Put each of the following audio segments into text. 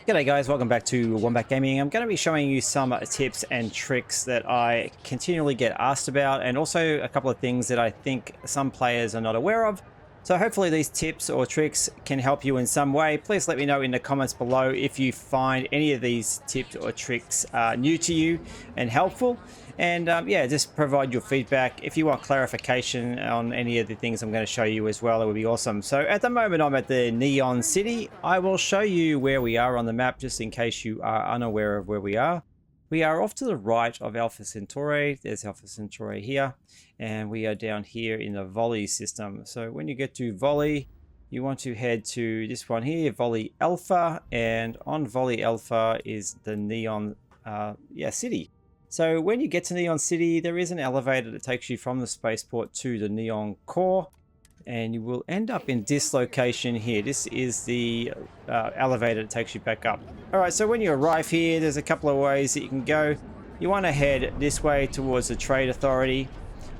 G'day guys, welcome back to Wombat Gaming. I'm going to be showing you some tips and tricks that I continually get asked about, and also a couple of things that I think some players are not aware of. So hopefully these tips or tricks can help you in some way. Please let me know in the comments below if you find any of these tips or tricks new to you and helpful. And yeah, just provide your feedback. If you want clarification on any of the things I'm going to show you as well, it would be awesome. So at the moment I'm at the Neon City. I will show you where we are on the map just in case you are unaware of where we are. We are off to the right of Alpha Centauri. There's Alpha Centauri here. And we are down here in the Volley system. So when you get to Volley, you want to head to this one here, Volley Alpha. And on Volley Alpha is the Neon City. So when you get to Neon City, there is an elevator that takes you from the spaceport to the Neon Core, and you will end up in this location here. This is the elevator that takes you back up. All right, so when you arrive here, there's a couple of ways that you can go. You want to head this way towards the Trade Authority.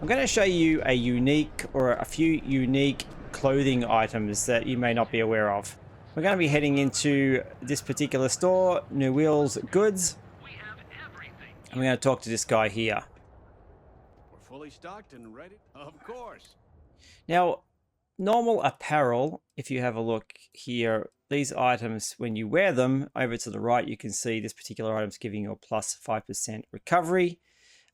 I'm going to show you a unique or a few unique clothing items that you may not be aware of. We're going to be heading into this particular store, New Wheels Goods. I'm going to talk to this guy here. We're fully stocked and ready. Of course. Now, normal apparel, if you have a look here, these items, when you wear them, over to the right, you can see this particular item's giving you a plus 5% recovery,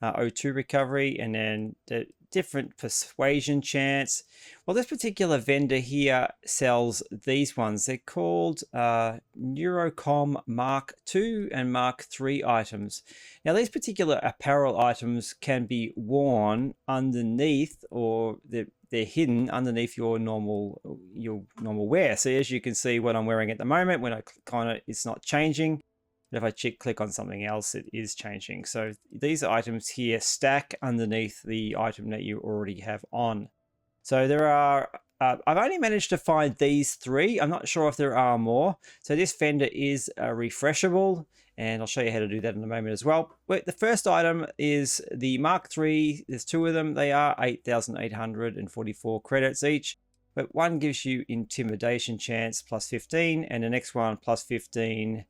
O2 recovery, and then the different persuasion chance. Well, this particular vendor here sells these ones. They're called Neuroamps Mark II and Mark III items. Now, these particular apparel items can be worn underneath, or they're hidden underneath your normal wear. So as you can see, what I'm wearing at the moment, when I click on it, it's not changing. But if I click on something else, it is changing. So these items here stack underneath the item that you already have on. So there are, I've only managed to find these three. I'm not sure if there are more. So this vendor is refreshable, and I'll show you how to do that in a moment as well. But the first item is the Mark III. There's two of them. They are 8,844 credits each. But one gives you intimidation chance plus 15, and the next one plus 15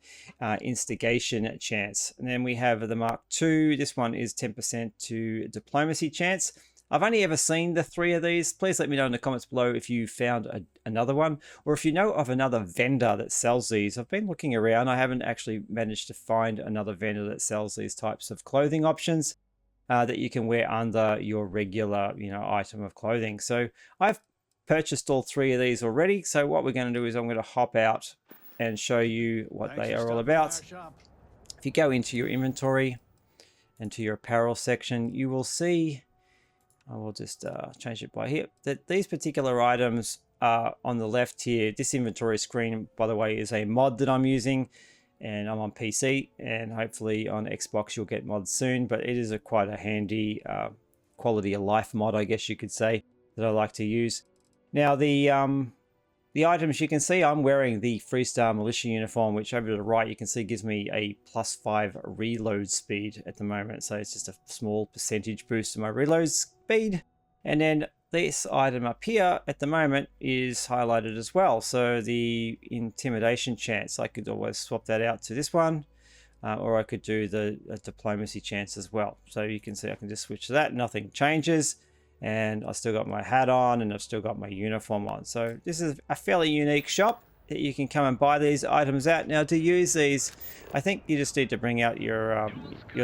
instigation chance. And then we have the Mark II. This one is 10% to diplomacy chance. I've only ever seen the three of these. Please let me know in the comments below if you found another one, or if you know of another vendor that sells these. I've been looking around. I haven't actually managed to find another vendor that sells these types of clothing options that you can wear under your regular, item of clothing. So I've purchased all three of these already. So what we're going to do is I'm going to hop out and show you what they are all about. If you go into your inventory and to your apparel section, you will see, I will just change it by here, that these particular items are on the left here. This inventory screen, by the way, is a mod that I'm using, and I'm on PC, and hopefully on Xbox you'll get mods soon, but it is quite a handy quality of life mod, I guess you could say, that I like to use. Now the items, you can see I'm wearing the Freestar Militia uniform, which over to the right you can see gives me a plus 5 reload speed at the moment. So it's just a small percentage boost to my reload speed. And then this item up here at the moment is highlighted as well. So the intimidation chance, I could always swap that out to this one. Or I could do the diplomacy chance as well. So you can see I can just switch to that, nothing changes. And I still got my hat on, and I've still got my uniform on. So this is a fairly unique shop that you can come and buy these items at. Now to use these, I think you just need to bring out your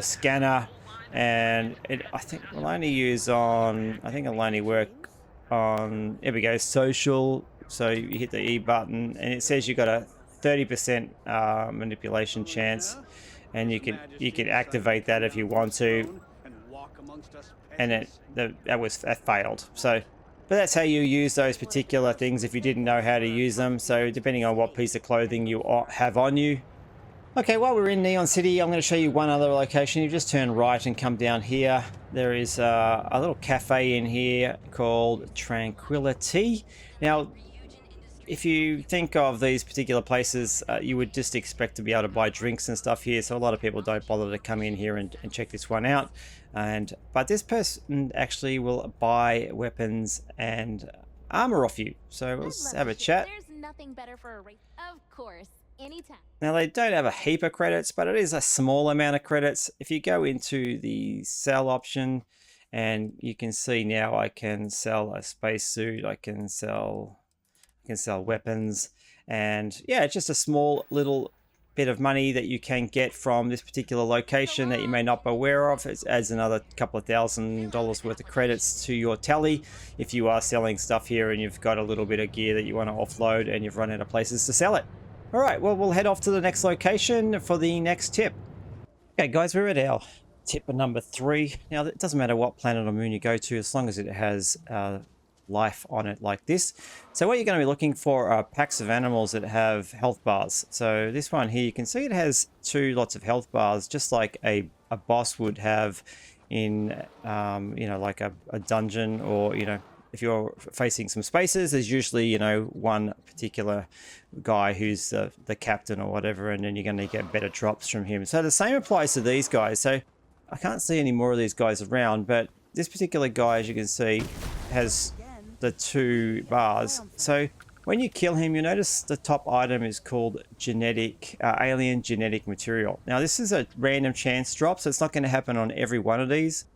scanner, and I think will only use on, I think it'll only work on, here we go, social. So you hit the E button, and it says you've got a 30% manipulation chance, and you can activate that if you want to. And that failed. So, but that's how you use those particular things if you didn't know how to use them. So depending on what piece of clothing you have on you. Okay, while we're in Neon City, I'm going to show you one other location. You just turn right and come down here. There is a little cafe in here called Tranquilitea. Now, if you think of these particular places, you would just expect to be able to buy drinks and stuff here. So a lot of people don't bother to come in here and check this one out. But this person actually will buy weapons and armor off you. So let's have a chat. There's nothing better for a race. Of course. anytime. Now they don't have a heap of credits, but it is a small amount of credits. If you go into the sell option, and you can see now I can sell a spacesuit, I can sell weapons, and yeah, it's just a small little bit of money that you can get from this particular location that you may not be aware of. It adds another couple of $1,000 worth of credits to your tally if you are selling stuff here and you've got a little bit of gear that you want to offload and you've run out of places to sell it. All right, well, we'll head off to the next location for the next tip. Okay, guys, we're at our tip number 3. Now, it doesn't matter what planet or moon you go to, as long as it has life on it like this. So what you're going to be looking for are packs of animals that have health bars. So this one here, you can see it has 2 lots of health bars, just like a boss would have in, you know, like a dungeon, or, you know, if you're facing some spaces, there's usually, you know, one particular guy who's the captain or whatever, and then you're going to get better drops from him. So the same applies to these guys. So I can't see any more of these guys around, but this particular guy, as you can see, has the 2 bars. So when you kill him, you notice the top item is called alien genetic material. Now this is a random chance drop, so it's not going to happen on every one of these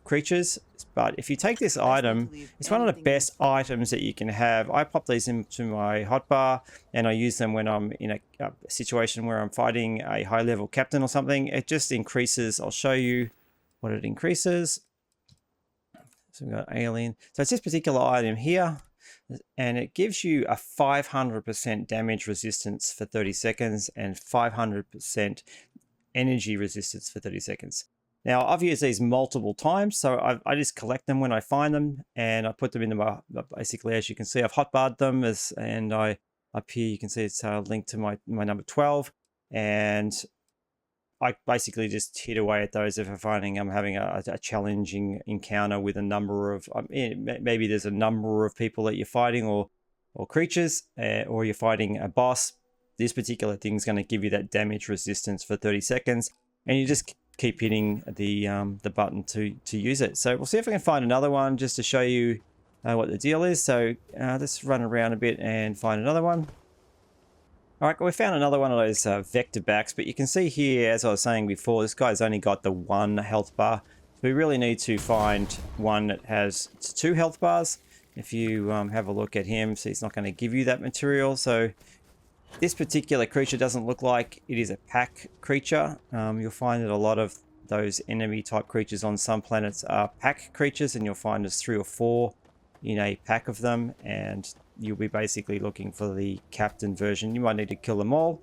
creatures, but if you take this item, it's one of the best items that you can have. I pop these into my hotbar and I use them when I'm in a situation where I'm fighting a high level captain or something. It just increases, I'll show you what it increases. So we've got alien. So it's this particular item here, and it gives you a 500% damage resistance for 30 seconds and 500% energy resistance for 30 seconds. Now, I've used these multiple times, so I just collect them when I find them, and I put them into my, basically, as you can see, I've hotbarred them, and up here, you can see it's linked to my number 12, and I basically just hit away at those if I'm finding I'm having a challenging encounter with a number of, maybe there's a number of people that you're fighting, or creatures, or you're fighting a boss. This particular thing is going to give you that damage resistance for 30 seconds, and you just keep hitting the button to use it. So we'll see if we can find another one just to show you what the deal is. So let's run around a bit and find another one. All right, we found another one of those vector backs, but you can see here, as I was saying before, this guy's only got the 1 health bar. So we really need to find one that has 2 health bars. If you have a look at him, see, it's not going to give you that material. So this particular creature doesn't look like it is a pack creature. You'll find that a lot of those enemy type creatures on some planets are pack creatures, and you'll find there's 3 or 4 in a pack of them, and you'll be basically looking for the captain version. You might need to kill them all,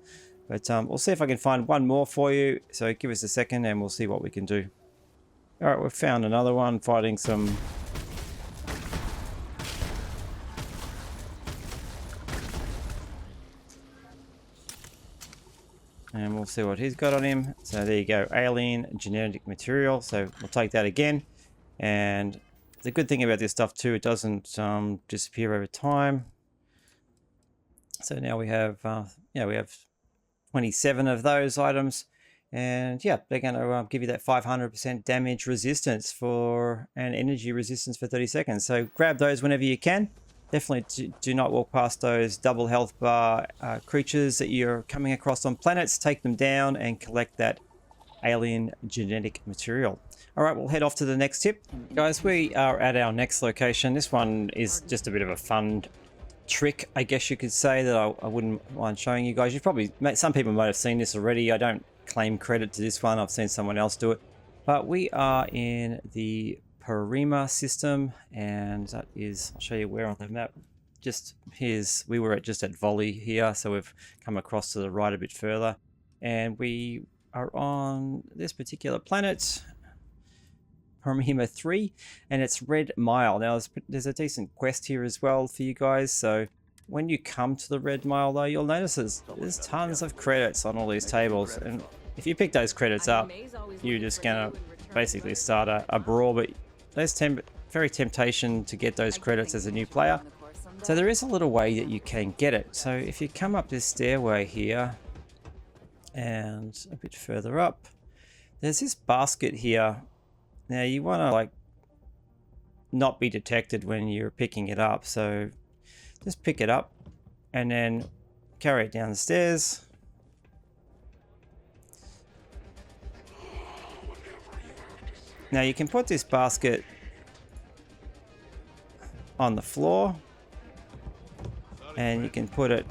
but we'll see if I can find one more for you. So give us a second and we'll see what we can do. All right, we've found another one fighting some and we'll see what he's got on him. So there you go, alien genetic material. So we'll take that again. And the good thing about this stuff too, it doesn't disappear over time. So now we have, we have 27 of those items, and yeah, they're going to give you that 500% damage resistance and energy resistance for 30 seconds. So grab those whenever you can. Definitely do not walk past those double health bar creatures that you're coming across on planets. Take them down and collect that alien genetic material. All right, we'll head off to the next tip. Guys, we are at our next location. This one is just a bit of a fun trick, I guess you could say, that I wouldn't mind showing you guys. Some people might have seen this already. I don't claim credit to this one. I've seen someone else do it. But we are in the Parima system, and that is, I'll show you where on the map. We were just at Volley here, so we've come across to the right a bit further, and we are on this particular planet, Parima 3, and it's Red Mile. Now there's a decent quest here as well for you guys, so when you come to the Red Mile though, you'll notice there's tons of credits on all these tables, and if you pick those credits up, you're just gonna basically start a brawl. But there's very temptation to get those credits as a new player, so there is a little way that you can get it. So if you come up this stairway here and a bit further up, there's this basket here. Now you want to not be detected when you're picking it up, so just pick it up and then carry it down the stairs, Now you can put this basket on the floor, and you can put it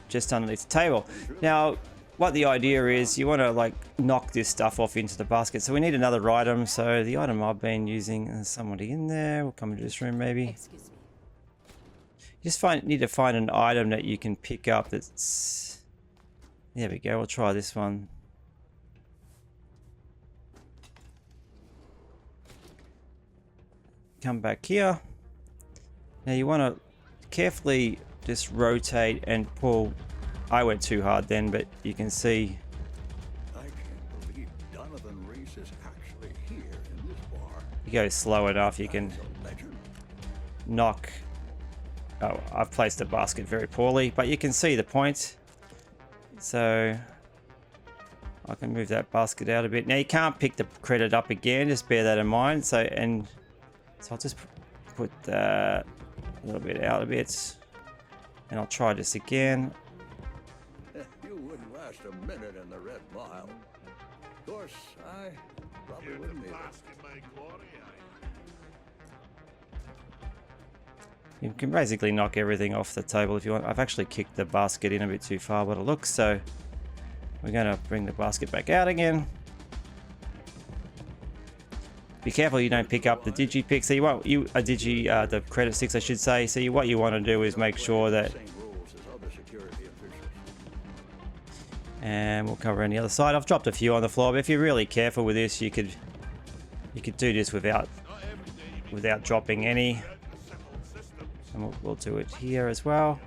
just underneath the table. Now, what the idea is, you want to like knock this stuff off into the basket. So we need another item. So the item I've been using, there's somebody in there. We'll come into this room maybe. Excuse me. You just need to find an item that you can pick up that's... There we go, we'll try this one. Come back here. Now you want to carefully just rotate and pull. I went too hard then, but you can see. I can't believe Donovan Reese is actually here in this bar. You go slow enough, you can That's a legend. knock. Oh, I've placed the basket very poorly, but you can see the point. So I can move that basket out a bit. Now you can't pick the credit up again, just bear that in mind. So I'll just put that a little bit out a bit, and I'll try this again. You wouldn't last a minute in the Red Mile. Of course, I probably wouldn't either. You can basically knock everything off the table if you want. I've actually kicked the basket in a bit too far, but it looks, so we're going to bring the basket back out again. Be careful you don't pick up the digi pick. So the credit sticks, I should say. So what you want to do is make sure that, Same rules as other security officials. and we'll cover on the other side. I've dropped a few on the floor, but if you're really careful with this, you could do this without dropping any. And we'll do it here as well.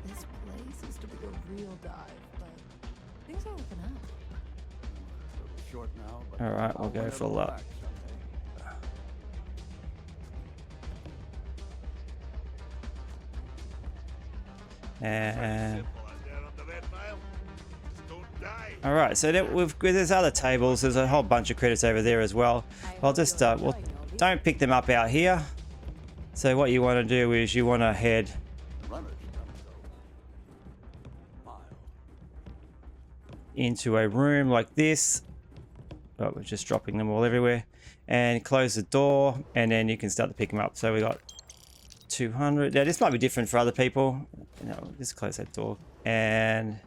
This place used to be a real dive, but things are looking up. A little short now, but All right, we'll I'll go win it for all luck. back someday. And all right, so there's other tables. There's a whole bunch of credits over there as well. I'll just don't pick them up out here. So what you want to do is you want to head Runners don't go. Mile. into a room like this. Oh, we're just dropping them all everywhere. And close the door, and then you can start to pick them up. So we got 200. Now this might be different for other people. Just close that door. And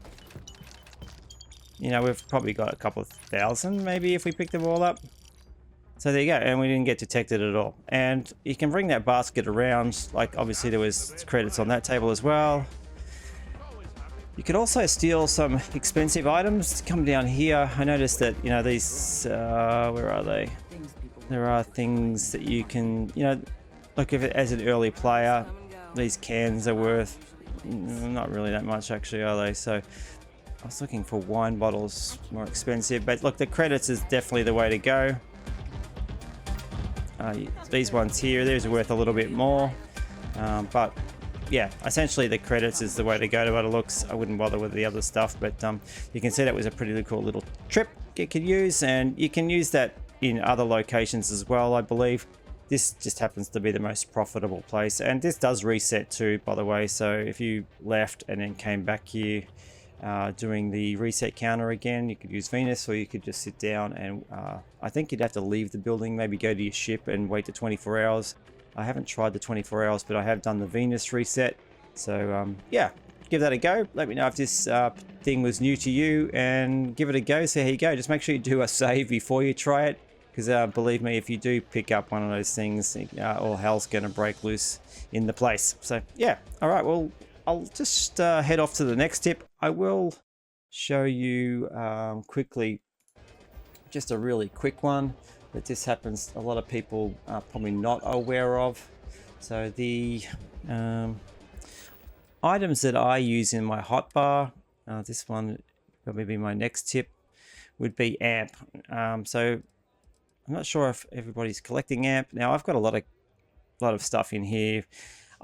we've probably got a couple of thousand maybe if we pick them all up. So there you go, and we didn't get detected at all. And you can bring that basket around, like obviously there was credits on that table as well. You could also steal some expensive items. Come down here, I noticed that, these, where are they? There are things that you can, look, if it, as an early player, these cans are worth not really that much actually, are they? So I was looking for wine bottles, more expensive, but look, the credits is definitely the way to go. These ones here, these are worth a little bit more, but yeah, essentially the credits is the way to go to what it looks. I wouldn't bother with the other stuff, but you can see that was a pretty cool little trip you could use, and you can use that in other locations as well, I believe. This just happens to be the most profitable place, and this does reset too, by the way. So if you left and then came back here doing the reset counter again, you could use Venus, or you could just sit down and I think you'd have to leave the building, maybe go to your ship and wait the 24 hours. I haven't tried the 24 hours, but I have done the Venus reset. So yeah, give that a go. Let me know if this thing was new to you, and give it a go. So here you go. Just make sure you do a save before you try it, because believe me, if you do pick up one of those things, all hell's gonna break loose in the place. So yeah, all right, well, I'll just head off to the next tip. I will show you quickly, just a really quick one that this happens, a lot of people are probably not aware of. So the items that I use in my hotbar, this one probably be my next tip, would be amp. So I'm not sure if everybody's collecting amp. Now I've got a lot of stuff in here.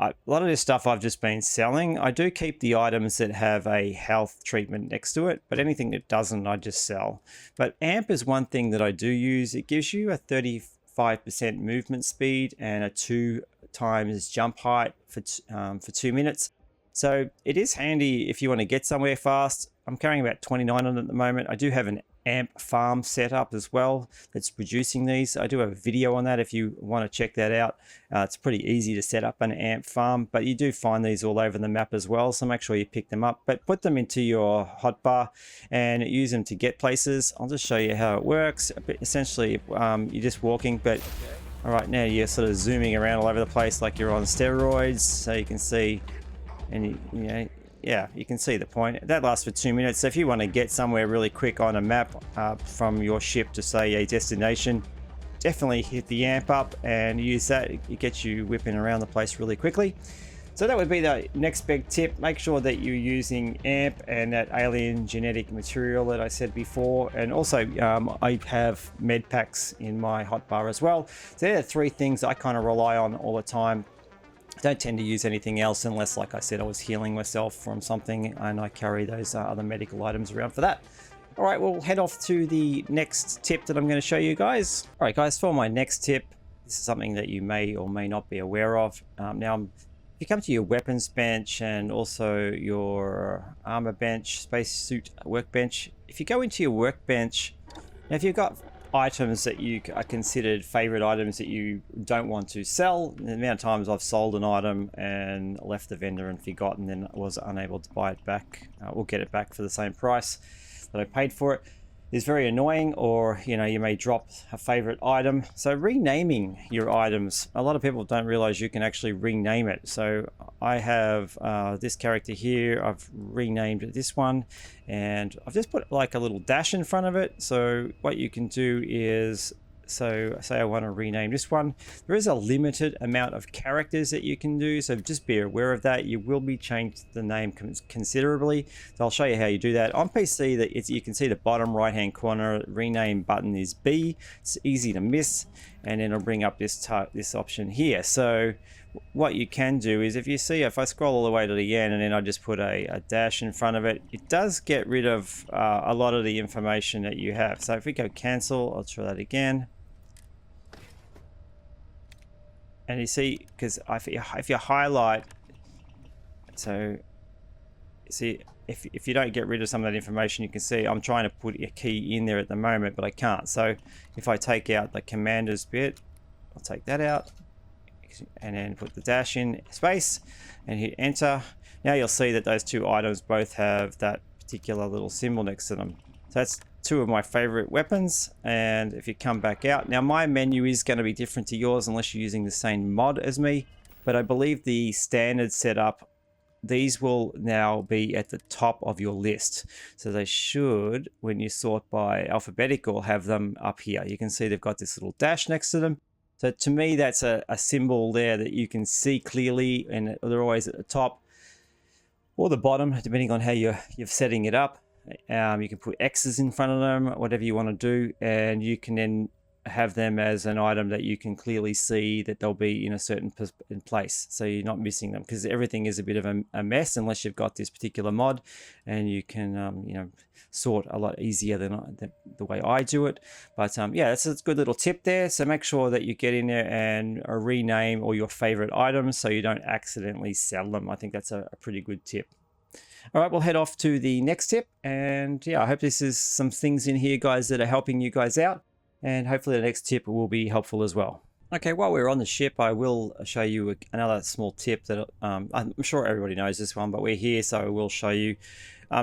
A lot of this stuff I've just been selling. I do keep the items that have a health treatment next to it, but anything that doesn't, I just sell. But amp is one thing that I do use. It gives you a 35% movement speed and a 2 times jump height for 2 minutes. So it is handy if you want to get somewhere fast. I'm carrying about 29 on it at the moment. I do have an amp farm setup as well that's producing these. I do have a video on that if you want to check that out. It's pretty easy to set up an amp farm, but you do find these all over the map as well, so make sure you pick them up, but put them into your hotbar and use them to get places. I'll just show you how it works. Essentially, you're just walking, but all right, now you're sort of zooming around all over the place like you're on steroids, so you can see, and you know, yeah, you can see the point. That lasts for 2 minutes. So if you want to get somewhere really quick on a map from your ship to, say, a destination, definitely hit the amp up and use that. It gets you whipping around the place really quickly. So that would be the next big tip. Make sure that you're using amp and that alien genetic material that I said before. And also I have med packs in my hotbar as well. So they're the 3 things I kind of rely on all the time. Don't tend to use anything else unless, like I said, I was healing myself from something and I carry those other medical items around for that. All right, we'll head off to the next tip that I'm going to show you guys. All right, guys, for my next tip, this is something that you may or may not be aware of. Now, if you come to your weapons bench and also your armor bench, spacesuit workbench, if you go into your workbench, now if you've got items that you are considered favorite items that you don't want to sell, the amount of times I've sold an item and left the vendor and forgotten, then was unable to buy it back or get it back for the same price that I paid for it, is very annoying. Or you may drop a favorite item. So renaming your items, a lot of people don't realize you can actually rename it. So I have this character here, I've renamed this one, and I've just put like a little dash in front of it. So what you can do is, so say I want to rename this one, there is a limited amount of characters that you can do, so just be aware of that. You will be changed the name considerably, so I'll show you how you do that. On PC, that you can see the bottom right hand corner rename button is B. It's easy to miss, and then it'll bring up this option here. So what you can do is, if I scroll all the way to the end and then I just put a dash in front of it, it does get rid of a lot of the information that you have. So if we go cancel, I'll try that again. And you see, because if you highlight, so see, if you don't get rid of some of that information, you can see I'm trying to put a key in there at the moment, but I can't. So if I take out the commanders bit, I'll take that out and then put the dash in space and hit enter. Now you'll see that those 2 items both have that particular little symbol next to them. So that's 2 of my favorite weapons. And if you come back out, now my menu is going to be different to yours unless you're using the same mod as me, but I believe the standard setup, these will now be at the top of your list. So they should, when you sort by alphabetical, have them up here. You can see they've got this little dash next to them. So to me, that's a symbol there that you can see clearly, and they're always at the top or the bottom, depending on how you're setting it up. You can put X's in front of them, whatever you want to do, and you can then have them as an item that you can clearly see that they'll be in a certain place, so you're not missing them, because everything is a bit of a mess unless you've got this particular mod, and you can sort a lot easier than the way I do it. But yeah, that's a good little tip there. So make sure that you get in there and rename all your favorite items so you don't accidentally sell them. I think that's a pretty good tip. All right, we'll head off to the next tip, and yeah, I hope this is some things in here, guys, that are helping you guys out, and hopefully the next tip will be helpful as well. Okay, while we're on the ship, I will show you another small tip that I'm sure everybody knows this one, but we're here, so I will show you.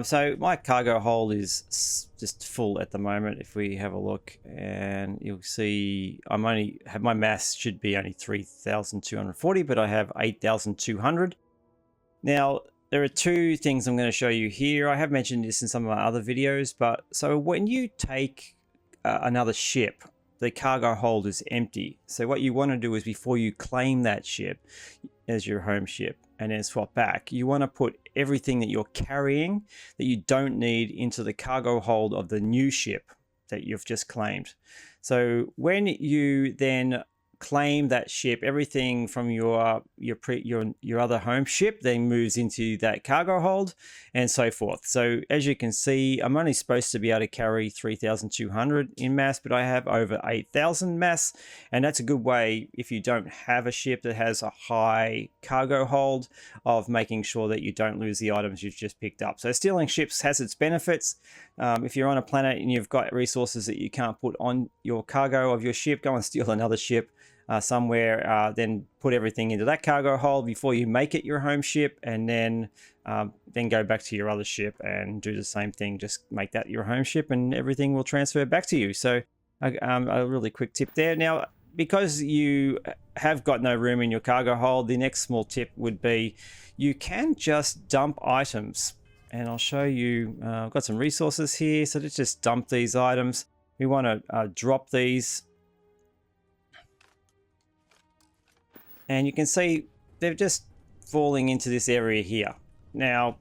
So my cargo hold is just full at the moment. If we have a look, and you'll see my mass should be only 3,240, but I have 8,200. Now, there are 2 things I'm going to show you here. I have mentioned this in some of my other videos, but so when you take another ship, the cargo hold is empty. So what you want to do is, before you claim that ship as your home ship and then swap back, you want to put everything that you're carrying that you don't need into the cargo hold of the new ship that you've just claimed. So when you then claim that ship, everything from your other home ship then moves into that cargo hold, and so forth. So as you can see, I'm only supposed to be able to carry 3,200 in mass, but I have over 8,000 mass, and that's a good way, if you don't have a ship that has a high cargo hold, of making sure that you don't lose the items you've just picked up. So stealing ships has its benefits. If you're on a planet and you've got resources that you can't put on your cargo of your ship, go and steal another ship somewhere, then put everything into that cargo hold before you make it your home ship, and then go back to your other ship and do the same thing. Just make that your home ship and everything will transfer back to you. So a really quick tip there. Now, because you have got no room in your cargo hold, the next small tip would be you can just dump items. And I'll show you, I've got some resources here. So let's just dump these items. We want to drop these. And you can see they're just falling into this area here. Now,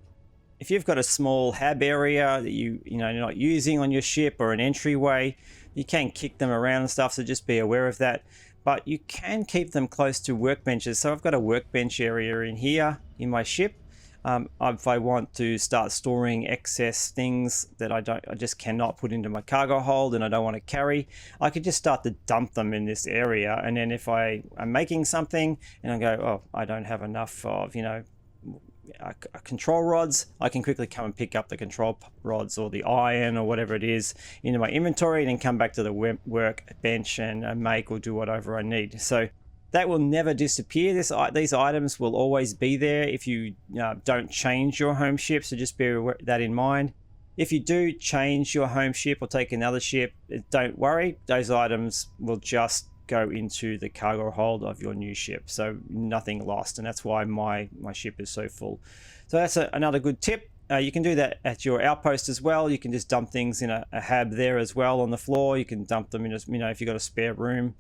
if you've got a small hab area that you're not using on your ship, or an entryway, you can kick them around and stuff, so just be aware of that. But you can keep them close to workbenches. So I've got a workbench area in here in my ship. If I want to start storing excess things that I just cannot put into my cargo hold and I don't want to carry, I could just start to dump them in this area. And then if I am making something and I go, oh, I don't have enough of, control rods, I can quickly come and pick up the control rods or the iron or whatever it is into my inventory, and then come back to the workbench and make or do whatever I need. So that will never disappear. These items will always be there if you don't change your home ship, so just bear that in mind. If you do change your home ship or take another ship, don't worry, those items will just go into the cargo hold of your new ship, so nothing lost, and that's why my ship is so full. So that's another good tip. You can do that at your outpost as well. You can just dump things in a hab there as well on the floor. You can dump them in, if you've got a spare room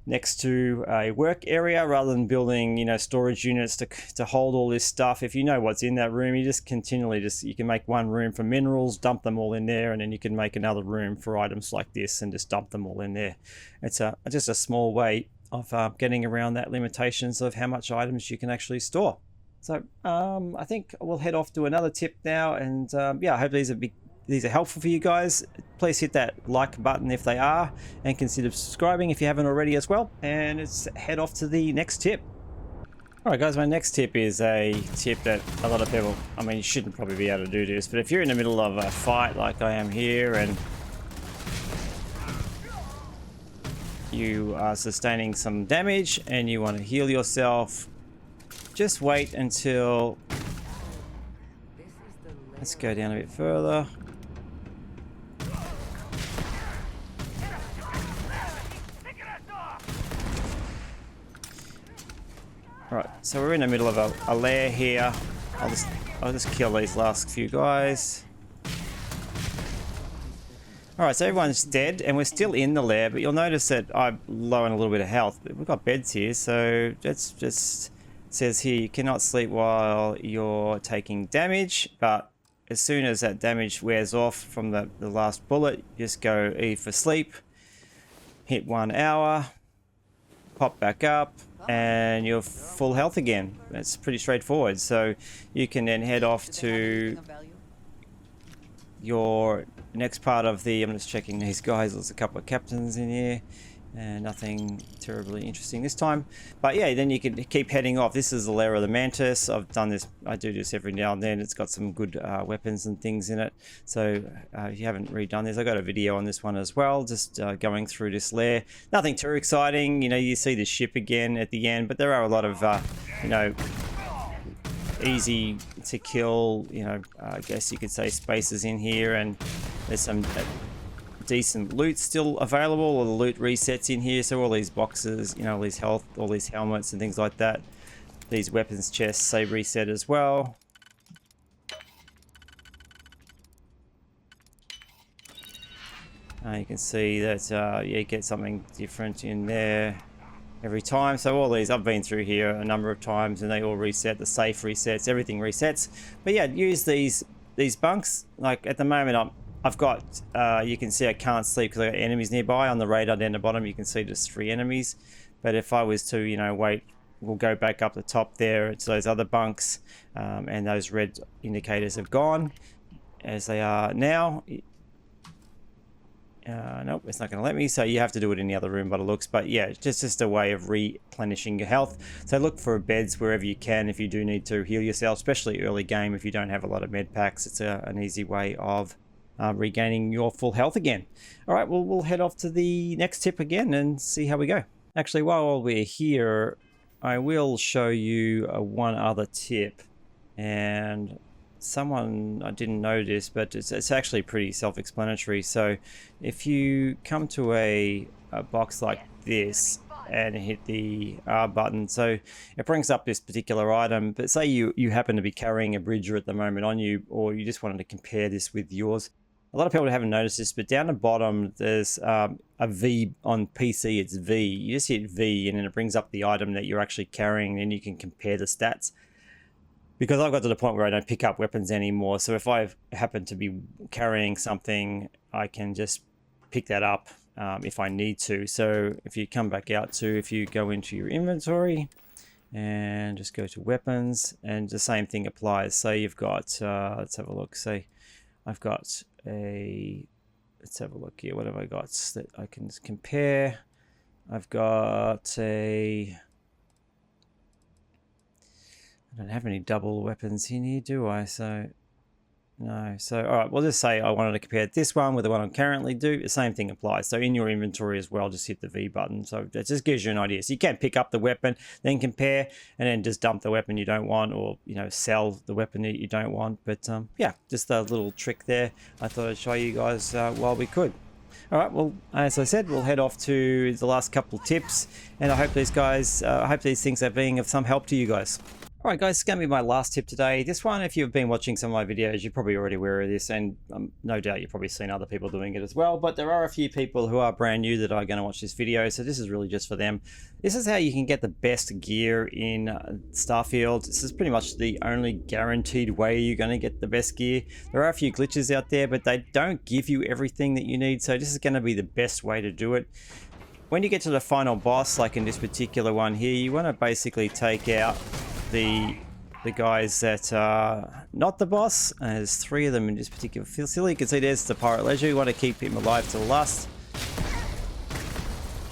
next to a work area, rather than building storage units to hold all this stuff. If you know what's in that room, you just continually you can make one room for minerals, dump them all in there, and then you can make another room for items like this and just dump them all in there. It's just a small way of getting around that limitations of how much items you can actually store. So I think we'll head off to another tip now, and I hope these are helpful for you guys. Please hit that like button if they are, and consider subscribing if you haven't already as well. And let's head off to the next tip. Alright guys, my next tip is a tip that a lot of people, you shouldn't probably be able to do this, but if you're in the middle of a fight like I am here, and you are sustaining some damage and you want to heal yourself, just wait until, let's go down a bit further. Right, so we're in the middle of a lair here. I'll just kill these last few guys. Alright, so everyone's dead, and we're still in the lair, but you'll notice that I'm low on a little bit of health. But we've got beds here, so that's just says here you cannot sleep while you're taking damage, but as soon as that damage wears off from the last bullet, just go E for sleep, hit 1 hour, pop back up, and you're full health again. It's pretty straightforward. So you can then head off to your next part of the, I'm just checking these guys, there's a couple of captains in here, and nothing terribly interesting this time. But yeah, then you can keep heading off. This is the lair of the mantis. I've done this, I do this every now and then. It's got some good weapons and things in it. So if you haven't redone this, I got a video on this one as well, just going through this lair. Nothing too exciting, you see the ship again at the end, but there are a lot of easy to kill, I guess you could say, spaces in here, and there's some decent loot still available, or the loot resets in here. So all these boxes, all these health, all these helmets and things like that, these weapons chests, they reset as well. You can see that you get something different in there every time. So all these, I've been through here a number of times, and they all reset. The safe resets, everything resets. But yeah, use these bunks. Like at the moment, I've got, you can see I can't sleep because I got enemies nearby. On the radar down the bottom, you can see there's 3 enemies. But if I was to, you know, wait, we'll go back up the top there to those other bunks, and those red indicators have gone as they are now. Nope, it's not going to let me, so you have to do it in the other room by the looks. But yeah, it's just a way of replenishing your health. So look for beds wherever you can if you do need to heal yourself, especially early game if you don't have a lot of med packs. It's an easy way of regaining your full health again. All right, well, we'll head off to the next tip again and see how we go. Actually, while we're here, I will show you one other tip, and someone, I didn't notice, but it's actually pretty self-explanatory. So if you come to a box like this and hit the R button, so it brings up this particular item, but say you happen to be carrying a bridger at the moment on you, or you just wanted to compare this with yours. A lot of people haven't noticed this, but down the bottom there's a V. On PC it's V. You just hit V and then it brings up the item that you're actually carrying, and you can compare the stats. Because I've got to the point where I don't pick up weapons anymore, so if I happen to be carrying something, I can just pick that up if I need to. So if you come back out to, if you go into your inventory and just go to weapons, and the same thing applies. So you've got, let's have a look, say I've got let's have a look here, what have I got that I can compare? I've got I don't have any double weapons in here, do I? So, no. So, all right, we'll just say I wanted to compare this one with the one I currently do. The same thing applies. So in your inventory as well, just hit the V button. So that just gives you an idea. So you can pick up the weapon, then compare, and then just dump the weapon you don't want, or, you know, sell the weapon that you don't want. But yeah, just a little trick there. I thought I'd show you guys while we could. All right, well, as I said, we'll head off to the last couple tips, and I hope these guys, I hope these things are being of some help to you guys. Alright guys, it's going to be my last tip today. This one, if you've been watching some of my videos, you're probably already aware of this, and no doubt you've probably seen other people doing it as well, but there are a few people who are brand new that are going to watch this video, so this is really just for them. This is how you can get the best gear in Starfield. This is pretty much the only guaranteed way you're going to get the best gear. There are a few glitches out there, but they don't give you everything that you need, so this is going to be the best way to do it. When you get to the final boss, like in this particular one here, you want to basically take out the guys that are not the boss. There's 3 of them in this particular facility. You can see there's the Pirate Leisure. You want to keep him alive to the last.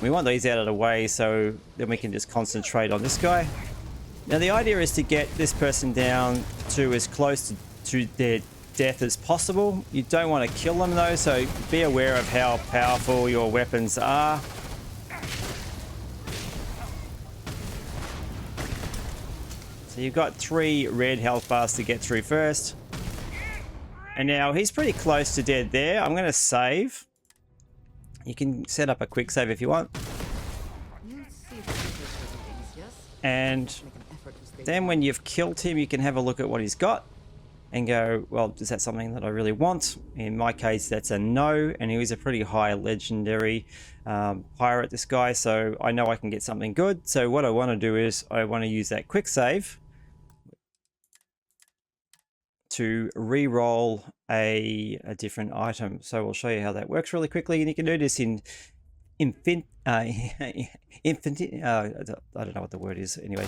We want these out of the way so then we can just concentrate on this guy. Now the idea is to get this person down to as close to their death as possible. You don't want to kill them though, so be aware of how powerful your weapons are. So you've got 3 red health bars to get through first. And now he's pretty close to dead there. I'm going to save. You can set up a quick save if you want. And then when you've killed him, you can have a look at what he's got and go, well, is that something that I really want? In my case, that's a no. And he was a pretty high legendary pirate, this guy. So I know I can get something good. So what I want to do is I want to use that quick save to re-roll a different item. So we'll show you how that works really quickly, and you can do this in I don't know what the word is anyway.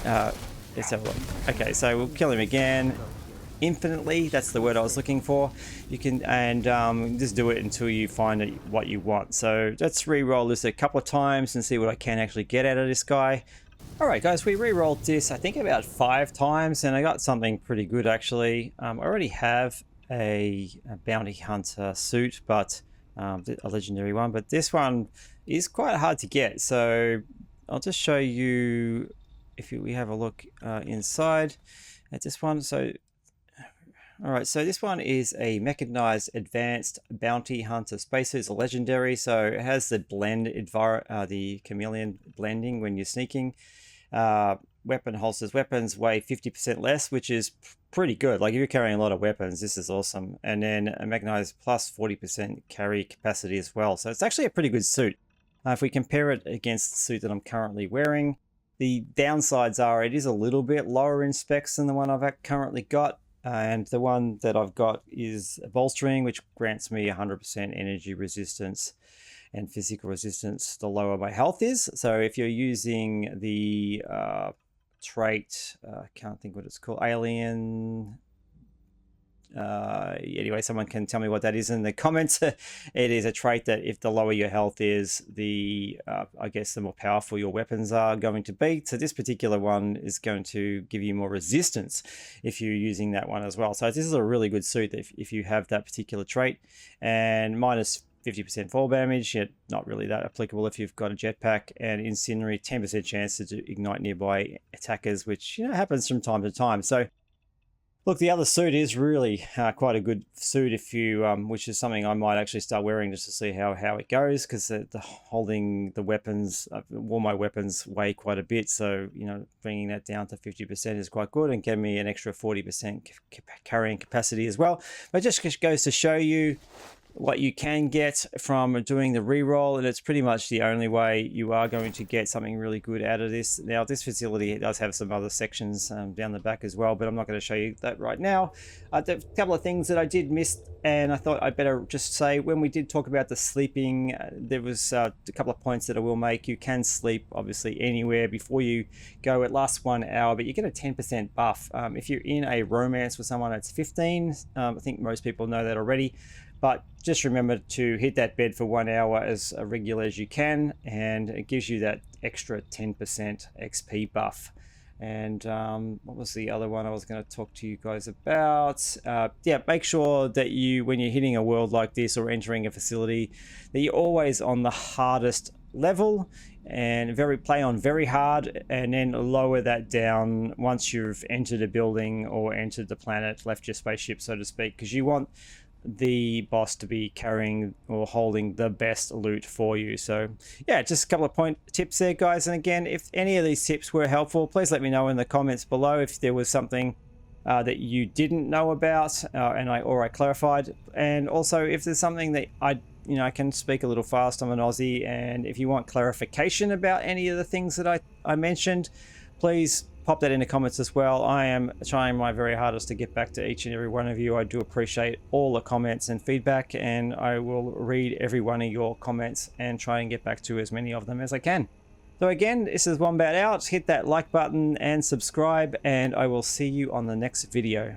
Let's have a look. Okay, so we'll kill him again infinitely. That's the word I was looking for. You can, and just do it until you find what you want. So let's re-roll this a couple of times and see what I can actually get out of this guy. Alright guys, we re-rolled this I think about 5 times, and I got something pretty good actually. I already have a bounty hunter suit, but a legendary one, but this one is quite hard to get. So I'll just show you, if we have a look inside at this one. So alright, so this one is a mechanized advanced bounty hunter spacesuit. It's a legendary, so it has the blend the chameleon blending when you're sneaking. Weapon holsters. Weapons weigh 50% less, which is pretty good. Like if you're carrying a lot of weapons, this is awesome. And then a mechanized plus 40% carry capacity as well. So it's actually a pretty good suit. If we compare it against the suit that I'm currently wearing, the downsides are it is a little bit lower in specs than the one I've currently got. And the one that I've got is bolstering, which grants me 100% energy resistance. and physical resistance, the lower my health is. So if you're using the trait, can't think what it's called, alien. Anyway, someone can tell me what that is in the comments. It is a trait that if the lower your health is, the I guess the more powerful your weapons are going to be. So this particular one is going to give you more resistance if you're using that one as well. So this is a really good suit if you have that particular trait. And minus 50% fall damage, yet not really that applicable if you've got a jetpack, and incendiary 10% chance to ignite nearby attackers, which happens from time to time. So look, the other suit is really quite a good suit if you, which is something I might actually start wearing just to see how it goes, because the holding the weapons, all my weapons weigh quite a bit, so bringing that down to 50% is quite good and give me an extra 40% carrying capacity as well. But it just goes to show you what you can get from doing the reroll, and it's pretty much the only way you are going to get something really good out of this. Now, this facility does have some other sections down the back as well, but I'm not going to show you that right now. A couple of things that I did miss, and I thought I'd better just say, when we did talk about the sleeping, there was a couple of points that I will make. You can sleep, obviously, anywhere before you go. It lasts 1 hour, but you get a 10% buff. If you're in a romance with someone, it's 15. I think most people know that already. But just remember to hit that bed for 1 hour as regular as you can, and it gives you that extra 10% XP buff. And what was the other one I was going to talk to you guys about? Yeah, make sure that when you're hitting a world like this or entering a facility, that you're always on the hardest level, and play on very hard, and then lower that down once you've entered a building or entered the planet, left your spaceship, so to speak, because you want the boss to be carrying or holding the best loot for you. So yeah, just a couple of tips there, guys. And again, if any of these tips were helpful, please let me know in the comments below if there was something that you didn't know about or I clarified. And also if there's something that I can speak a little fast, I'm an Aussie, and if you want clarification about any of the things that I mentioned, please pop that in the comments as well. I am trying my very hardest to get back to each and every one of you. I do appreciate all the comments and feedback, and I will read every one of your comments and try and get back to as many of them as I can. So again, this is Wombat out. Hit that like button and subscribe, and I will see you on the next video.